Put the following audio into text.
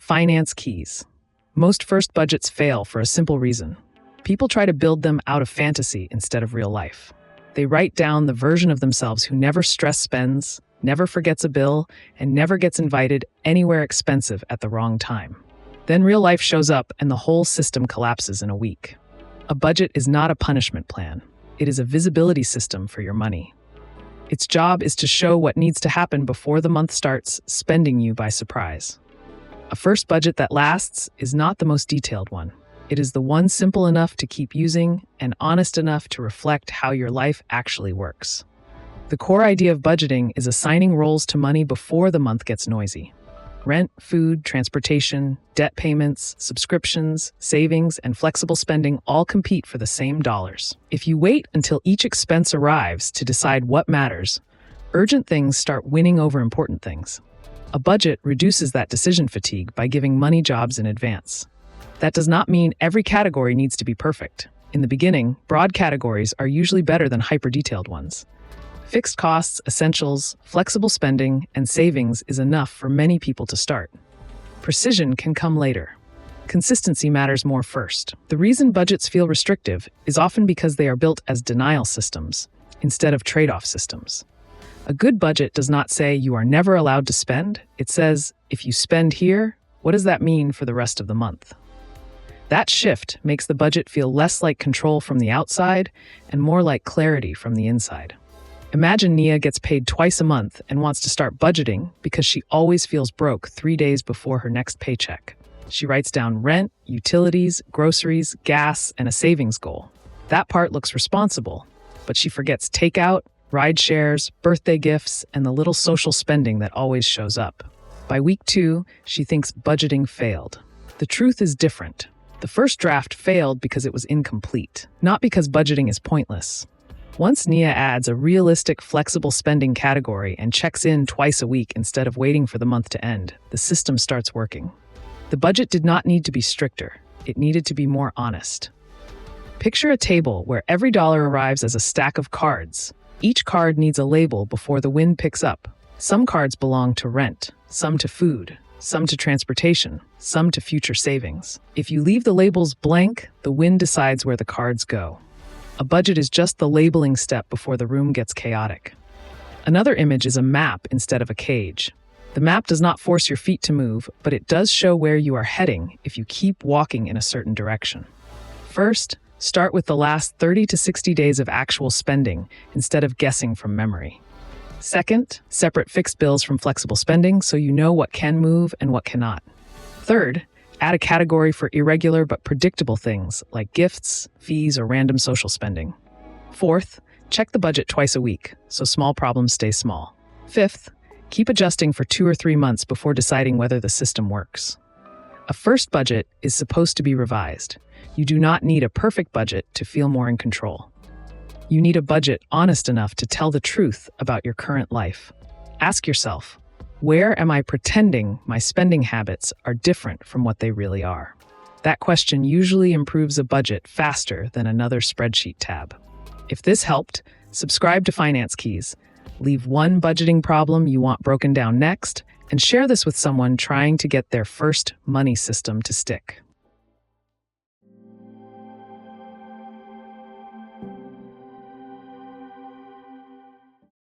Finance keys. Most first budgets fail for a simple reason. People try to build them out of fantasy instead of real life. They write down the version of themselves who never stress spends, never forgets a bill, and never gets invited anywhere expensive at the wrong time. Then real life shows up and the whole system collapses in a week. A budget is not a punishment plan. It is a visibility system for your money. Its job is to show what needs to happen before the month starts spending you by surprise. A first budget that lasts is not the most detailed one. It is the one simple enough to keep using and honest enough to reflect how your life actually works. The core idea of budgeting is assigning roles to money before the month gets noisy. Rent, food, transportation, debt payments, subscriptions, savings, and flexible spending all compete for the same dollars. If you wait until each expense arrives to decide what matters, urgent things start winning over important things. A budget reduces that decision fatigue by giving money jobs in advance. That does not mean every category needs to be perfect. In the beginning, broad categories are usually better than hyper-detailed ones. Fixed costs, essentials, flexible spending, and savings is enough for many people to start. Precision can come later. Consistency matters more first. The reason budgets feel restrictive is often because they are built as denial systems instead of trade-off systems. A good budget does not say you are never allowed to spend. It says, if you spend here, what does that mean for the rest of the month? That shift makes the budget feel less like control from the outside and more like clarity from the inside. Imagine Nia gets paid twice a month and wants to start budgeting because she always feels broke 3 days before her next paycheck. She writes down rent, utilities, groceries, gas, and a savings goal. That part looks responsible, but she forgets takeout, ride shares, birthday gifts, and the little social spending that always shows up. By week 2, she thinks budgeting failed. The truth is different. The first draft failed because it was incomplete, not because budgeting is pointless. Once Nia adds a realistic, flexible spending category and checks in twice a week instead of waiting for the month to end, the system starts working. The budget did not need to be stricter. It needed to be more honest. Picture a table where every dollar arrives as a stack of cards. Each card needs a label before the wind picks up. Some cards belong to rent, some to food, some to transportation, some to future savings. If you leave the labels blank, the wind decides where the cards go. A budget is just the labeling step before the room gets chaotic. Another image is a map instead of a cage. The map does not force your feet to move, but it does show where you are heading if you keep walking in a certain direction. First, start with the last 30 to 60 days of actual spending instead of guessing from memory. Second, separate fixed bills from flexible spending so you know what can move and what cannot. Third, add a category for irregular but predictable things like gifts, fees, or random social spending. Fourth, check the budget twice a week so small problems stay small. Fifth, keep adjusting for 2 or 3 months before deciding whether the system works. A first budget is supposed to be revised. You do not need a perfect budget to feel more in control. You need a budget honest enough to tell the truth about your current life. Ask yourself, where am I pretending my spending habits are different from what they really are? That question usually improves a budget faster than another spreadsheet tab. If this helped, subscribe to Finance Keys. Leave one budgeting problem you want broken down next, and share this with someone trying to get their first money system to stick.